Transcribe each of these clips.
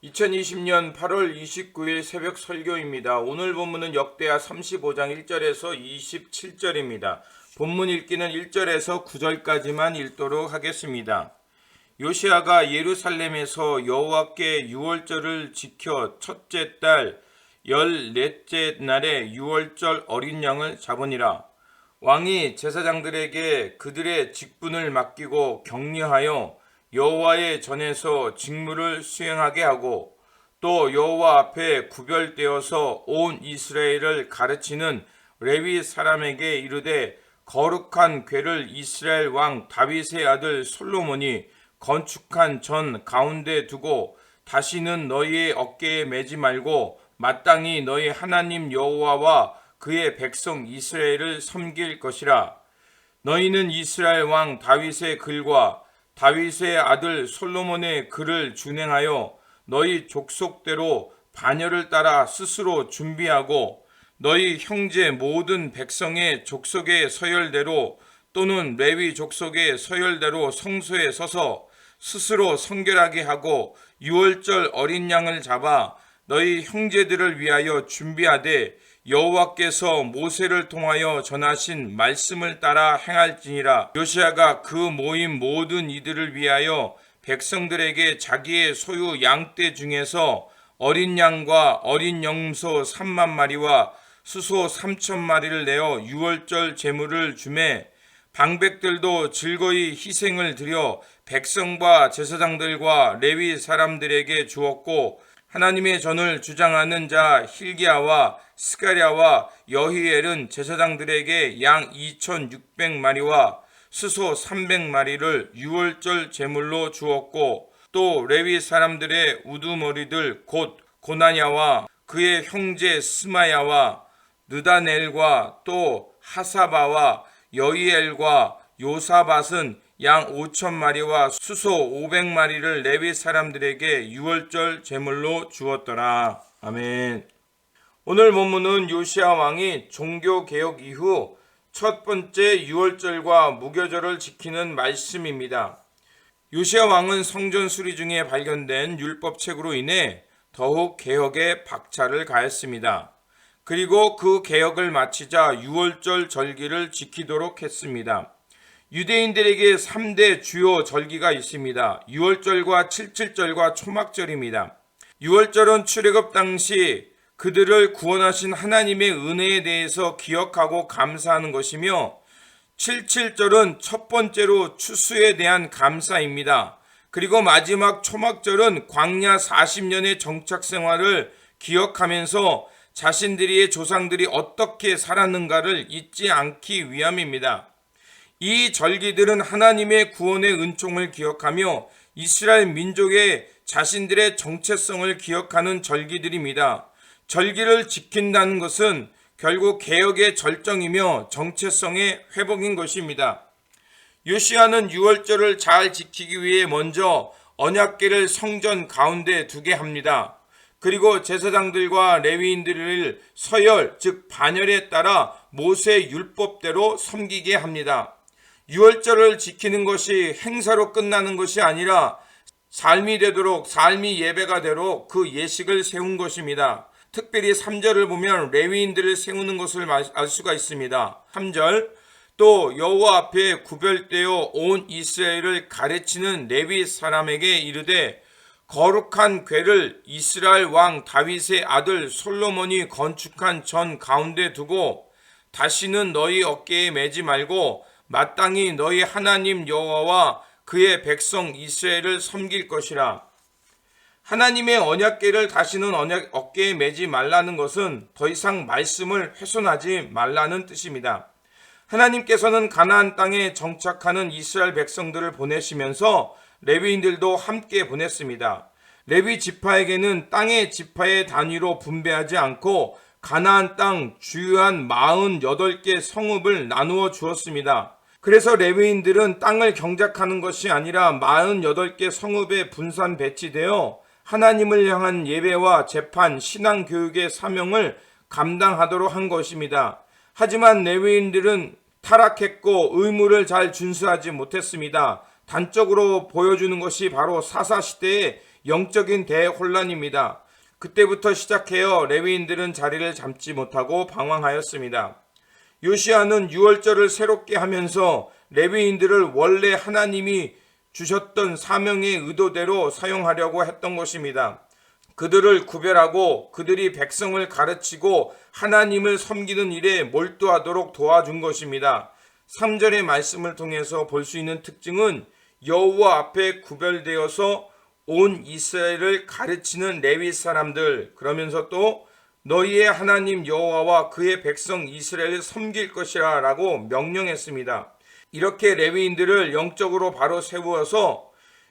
2020년 8월 29일 새벽 설교입니다. 오늘 본문은 역대하 35장 1절에서 27절입니다. 본문 읽기는 1절에서 9절까지만 읽도록 하겠습니다. 요시야가 예루살렘에서 여호와께 유월절을 지켜 첫째 달 14째 날에 유월절 어린 양을 잡으니라. 왕이 제사장들에게 그들의 직분을 맡기고 격려하여 여호와의 전에서 직무를 수행하게 하고 또 여호와 앞에 구별되어서 온 이스라엘을 가르치는 레위 사람에게 이르되 거룩한 궤를 이스라엘 왕 다윗의 아들 솔로몬이 건축한 전 가운데 두고 다시는 너희의 어깨에 매지 말고 마땅히 너희 하나님 여호와와 그의 백성 이스라엘을 섬길 것이라. 너희는 이스라엘 왕 다윗의 글과 다윗의 아들 솔로몬의 글을 준행하여 너희 족속대로 반열을 따라 스스로 준비하고 너희 형제 모든 백성의 족속의 서열대로 또는 레위 족속의 서열대로 성소에 서서 스스로 성결하게 하고 유월절 어린 양을 잡아 너희 형제들을 위하여 준비하되 여호와께서 모세를 통하여 전하신 말씀을 따라 행할지니라. 요시야가 그 모임 모든 이들을 위하여 백성들에게 자기의 소유 양떼 중에서 어린 양과 어린 염소 3만 마리와 수소 3천 마리를 내어 유월절 제물을 주매 방백들도 즐거이 희생을 드려 백성과 제사장들과 레위 사람들에게 주었고 하나님의 전을 주장하는 자 hil기야와 스가랴와 여히엘은 제사장들에게 양 2,600마리와 수소 300마리를 유월절 제물로 주었고 또 레위 사람들의 우두머리들 곧 고나냐와 그의 형제 스마야와 느다넬과 또 하사바와 여히엘과 요사밧은 양 5,000마리와 수소 500마리를 레위 사람들에게 유월절 제물로 주었더라. 아멘. 오늘 본문은 요시야 왕이 종교개혁 이후 첫 번째 유월절과 무교절을 지키는 말씀입니다. 요시야 왕은 성전 수리 중에 발견된 율법책으로 인해 더욱 개혁에 박차를 가했습니다. 그리고 그 개혁을 마치자 유월절 절기를 지키도록 했습니다. 유대인들에게 3대 주요 절기가 있습니다. 유월절과 칠칠절과 초막절입니다. 유월절은 출애굽 당시 그들을 구원하신 하나님의 은혜에 대해서 기억하고 감사하는 것이며 칠칠절은 첫 번째로 추수에 대한 감사입니다. 그리고 마지막 초막절은 광야 40년의 정착 생활을 기억하면서 자신들의 조상들이 어떻게 살았는가를 잊지 않기 위함입니다. 이 절기들은 하나님의 구원의 은총을 기억하며 이스라엘 민족의 자신들의 정체성을 기억하는 절기들입니다. 절기를 지킨다는 것은 결국 개혁의 절정이며 정체성의 회복인 것입니다. 요시야는 유월절을 잘 지키기 위해 먼저 언약궤를 성전 가운데 두게 합니다. 그리고 제사장들과 레위인들을 서열 즉 반열에 따라 모세 율법대로 섬기게 합니다. 유월절을 지키는 것이 행사로 끝나는 것이 아니라 삶이 되도록 삶이 예배가 되도록 그 예식을 세운 것입니다. 특별히 3절을 보면 레위인들을 세우는 것을 알 수가 있습니다. 3절 또 여호와 앞에 구별되어 온 이스라엘을 가르치는 레위 사람에게 이르되 거룩한 궤를 이스라엘 왕 다윗의 아들 솔로몬이 건축한 전 가운데 두고 다시는 너희 어깨에 매지 말고 마땅히 너희 하나님 여호와와 그의 백성 이스라엘을 섬길 것이라. 하나님의 언약궤를 다시는 어깨에 매지 말라는 것은 더 이상 말씀을 훼손하지 말라는 뜻입니다. 하나님께서는 가나안 땅에 정착하는 이스라엘 백성들을 보내시면서 레위인들도 함께 보냈습니다. 레위 지파에게는 땅의 지파의 단위로 분배하지 않고 가나안 땅 주요한 48개 성읍을 나누어 주었습니다. 그래서 레위인들은 땅을 경작하는 것이 아니라 48개 성읍에 분산 배치되어 하나님을 향한 예배와 재판, 신앙 교육의 사명을 감당하도록 한 것입니다. 하지만 레위인들은 타락했고 의무를 잘 준수하지 못했습니다. 단적으로 보여주는 것이 바로 사사시대에 영적인 대혼란입니다. 그때부터 시작하여 레위인들은 자리를 잡지 못하고 방황하였습니다. 요시야는 유월절을 새롭게 하면서 레위인들을 원래 하나님이 주셨던 사명의 의도대로 사용하려고 했던 것입니다. 그들을 구별하고 그들이 백성을 가르치고 하나님을 섬기는 일에 몰두하도록 도와준 것입니다. 3절의 말씀을 통해서 볼 수 있는 특징은 여호와 앞에 구별되어서 온 이스라엘을 가르치는 레위 사람들, 그러면서 또 너희의 하나님 여호와와 그의 백성 이스라엘을 섬길 것이라 라고 명령했습니다. 이렇게 레위인들을 영적으로 바로 세우어서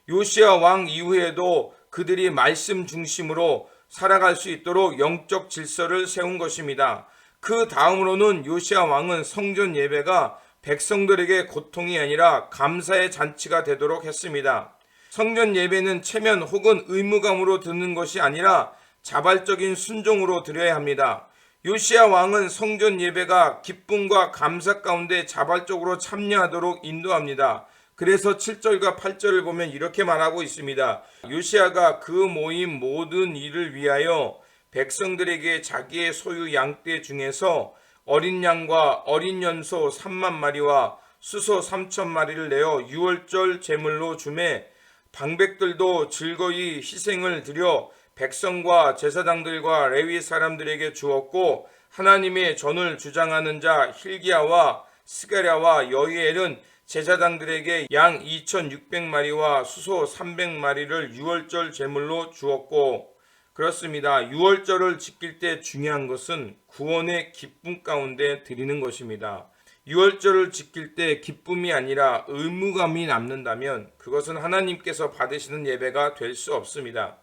요시야 왕 이후에도 그들이 말씀 중심으로 살아갈 수 있도록 영적 질서를 세운 것입니다. 그 다음으로는 요시야 왕은 성전 예배가 백성들에게 고통이 아니라 감사의 잔치가 되도록 했습니다. 성전 예배는 체면 혹은 의무감으로 드는 것이 아니라 자발적인 순종으로 드려야 합니다. 요시야 왕은 성전 예배가 기쁨과 감사 가운데 자발적으로 참여하도록 인도합니다. 그래서 7절과 8절을 보면 이렇게 말하고 있습니다. 요시야가 그 모임 모든 일을 위하여 백성들에게 자기의 소유 양떼 중에서 어린 양과 어린 연소 3만 마리와 수소 3천 마리를 내어 유월절 제물로 주매 방백들도 즐거이 희생을 드려 백성과 제사장들과 레위 사람들에게 주었고 하나님의 전을 주장하는 자 hil기야와 스가랴와 여히엘은 제사장들에게 양 2,600마리와 수소 300마리를 유월절 제물로 주었고, 그렇습니다. 유월절을 지킬 때 중요한 것은 구원의 기쁨 가운데 드리는 것입니다. 유월절을 지킬 때 기쁨이 아니라 의무감이 남는다면 그것은 하나님께서 받으시는 예배가 될 수 없습니다.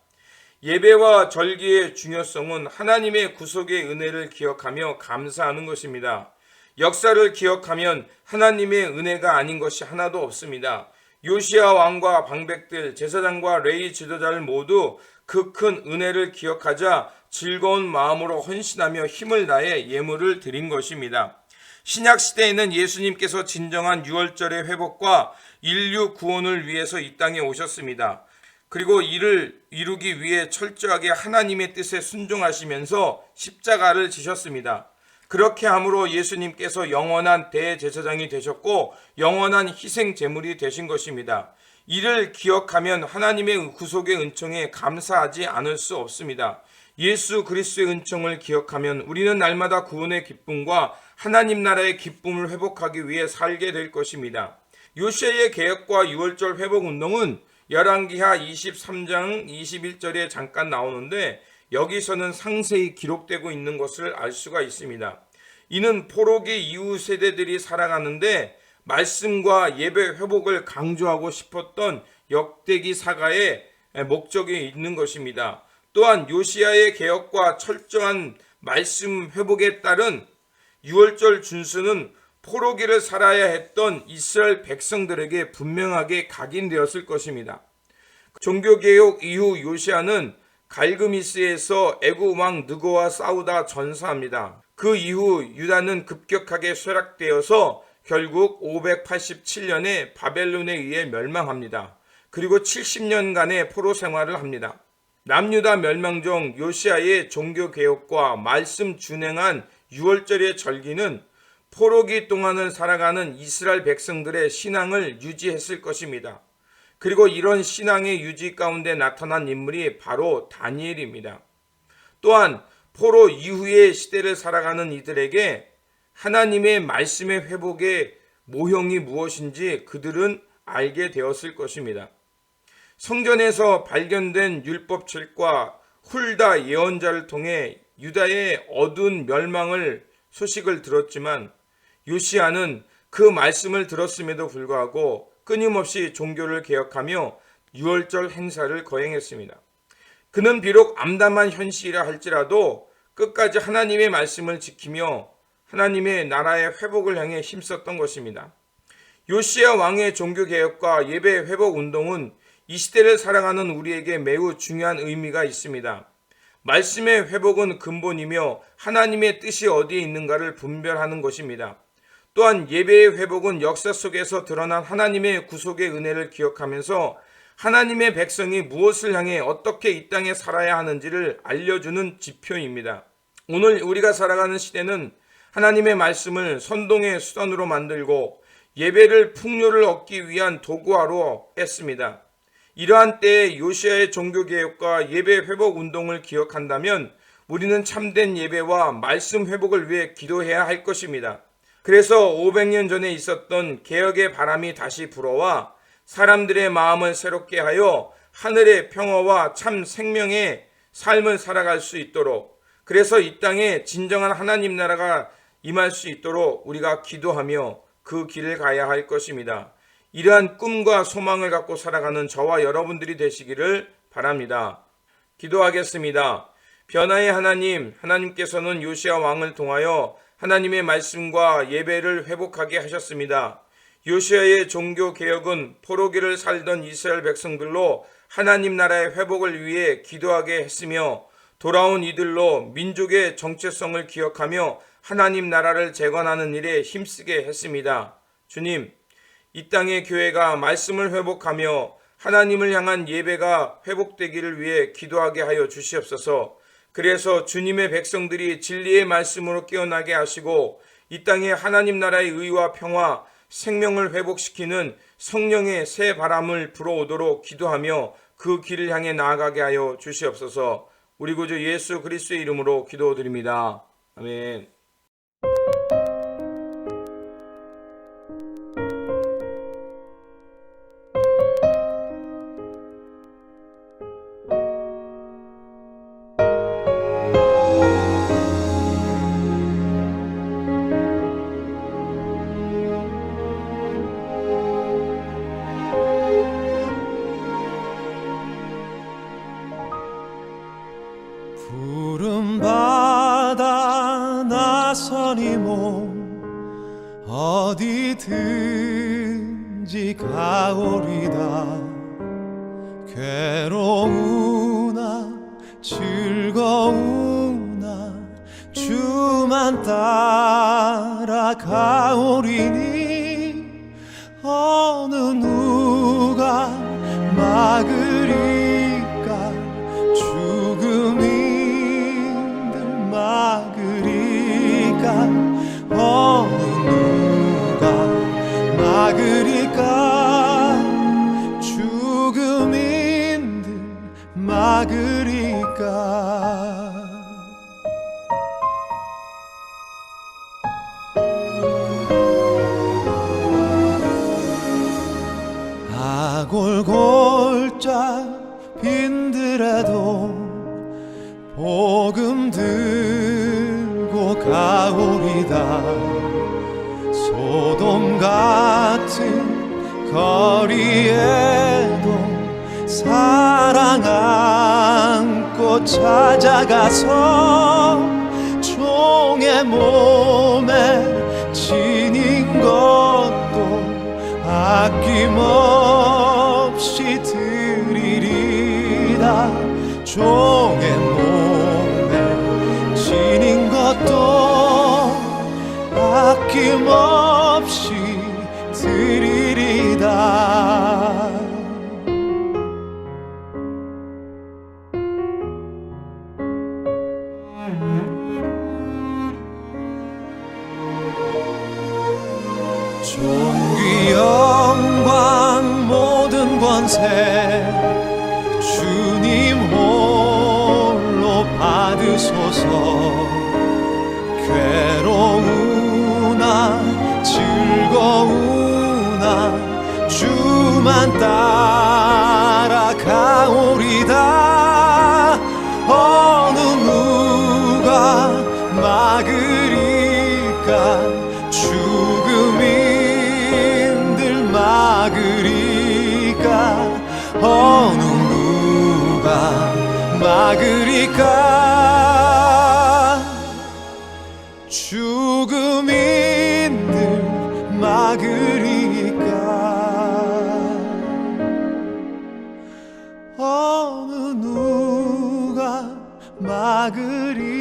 예배와 절기의 중요성은 하나님의 구속의 은혜를 기억하며 감사하는 것입니다. 역사를 기억하면 하나님의 은혜가 아닌 것이 하나도 없습니다. 요시야 왕과 방백들, 제사장과 레위 지도자를 모두 그 큰 은혜를 기억하자 즐거운 마음으로 헌신하며 힘을 다해 예물을 드린 것입니다. 신약 시대에는 예수님께서 진정한 유월절의 회복과 인류 구원을 위해서 이 땅에 오셨습니다. 그리고 이를 이루기 위해 철저하게 하나님의 뜻에 순종하시면서 십자가를 지셨습니다. 그렇게 함으로 예수님께서 영원한 대제사장이 되셨고 영원한 희생 제물이 되신 것입니다. 이를 기억하면 하나님의 구속의 은총에 감사하지 않을 수 없습니다. 예수 그리스도의 은총을 기억하면 우리는 날마다 구원의 기쁨과 하나님 나라의 기쁨을 회복하기 위해 살게 될 것입니다. 요시야의 개혁과 유월절 회복 운동은 열왕기하 23장 21절에 잠깐 나오는데 여기서는 상세히 기록되고 있는 것을 알 수가 있습니다. 이는 포로기 이후 세대들이 살아가는데 말씀과 예배 회복을 강조하고 싶었던 역대기 사가의 목적이 있는 것입니다. 또한 요시야의 개혁과 철저한 말씀 회복에 따른 유월절 준수는 포로기를 살아야 했던 이스라엘 백성들에게 분명하게 각인되었을 것입니다. 종교개혁 이후 요시야는 갈그미스에서 애굽 왕 느고와 싸우다 전사합니다. 그 이후 유다는 급격하게 쇠락되어서 결국 587년에 바벨론에 의해 멸망합니다. 그리고 70년간의 포로 생활을 합니다. 남유다 멸망 중 요시야의 종교개혁과 말씀 준행한 유월절의 절기는 포로기 동안을 살아가는 이스라엘 백성들의 신앙을 유지했을 것입니다. 그리고 이런 신앙의 유지 가운데 나타난 인물이 바로 다니엘입니다. 또한 포로 이후의 시대를 살아가는 이들에게 하나님의 말씀의 회복의 모형이 무엇인지 그들은 알게 되었을 것입니다. 성전에서 발견된 율법책과 훌다 예언자를 통해 유다의 어두운 멸망을 소식을 들었지만 요시야는 그 말씀을 들었음에도 불구하고 끊임없이 종교를 개혁하며 유월절 행사를 거행했습니다. 그는 비록 암담한 현실이라 할지라도 끝까지 하나님의 말씀을 지키며 하나님의 나라의 회복을 향해 힘썼던 것입니다. 요시야 왕의 종교개혁과 예배 회복 운동은 이 시대를 살아가는 우리에게 매우 중요한 의미가 있습니다. 말씀의 회복은 근본이며 하나님의 뜻이 어디에 있는가를 분별하는 것입니다. 또한 예배의 회복은 역사 속에서 드러난 하나님의 구속의 은혜를 기억하면서 하나님의 백성이 무엇을 향해 어떻게 이 땅에 살아야 하는지를 알려주는 지표입니다. 오늘 우리가 살아가는 시대는 하나님의 말씀을 선동의 수단으로 만들고 예배를 풍요를 얻기 위한 도구화로 했습니다. 이러한 때에 요시아의 종교개혁과 예배 회복 운동을 기억한다면 우리는 참된 예배와 말씀 회복을 위해 기도해야 할 것입니다. 그래서 500년 전에 있었던 개혁의 바람이 다시 불어와 사람들의 마음을 새롭게 하여 하늘의 평화와 참 생명의 삶을 살아갈 수 있도록, 그래서 이 땅에 진정한 하나님 나라가 임할 수 있도록 우리가 기도하며 그 길을 가야 할 것입니다. 이러한 꿈과 소망을 갖고 살아가는 저와 여러분들이 되시기를 바랍니다. 기도하겠습니다. 변화의 하나님, 하나님께서는 요시야 왕을 통하여 하나님의 말씀과 예배를 회복하게 하셨습니다. 요시야의 종교 개혁은 포로기를 살던 이스라엘 백성들로 하나님 나라의 회복을 위해 기도하게 했으며, 돌아온 이들로 민족의 정체성을 기억하며 하나님 나라를 재건하는 일에 힘쓰게 했습니다. 주님, 이 땅의 교회가 말씀을 회복하며 하나님을 향한 예배가 회복되기를 위해 기도하게 하여 주시옵소서. 그래서 주님의 백성들이 진리의 말씀으로 깨어나게 하시고 이 땅에 하나님 나라의 의와 평화, 생명을 회복시키는 성령의 새 바람을 불어오도록 기도하며 그 길을 향해 나아가게 하여 주시옵소서. 우리 구주 예수 그리스도의 이름으로 기도드립니다. 아멘. 푸른 바다 나서니 몸 어디든지 가오리다. 괴로우나 즐거우나 주만 따라가오리니 어느 누가 막으리까. 죽음인들 막으리까. 어느 누가 막으리까. 죽음인들 막으리까. 아골골짝 빈들에도 복음 들고 가오리다. 소돔 같은 거리에도 사랑 안고 찾아가서 종의 몸에 지닌 것도 아낌없이 드리리다. 종의 몸에 지닌 것도 아낌없이 드리리다. 존귀 영광 모든 권세 주님 홀로 받으소서. 괴로우나 즐거우나 주만 따라가오리다. 어느 누가 막으리까. 죽음인들 막으리까. 어느 누가 막으리까. 죽음인들 막으리까. 어느 누가 막으리까.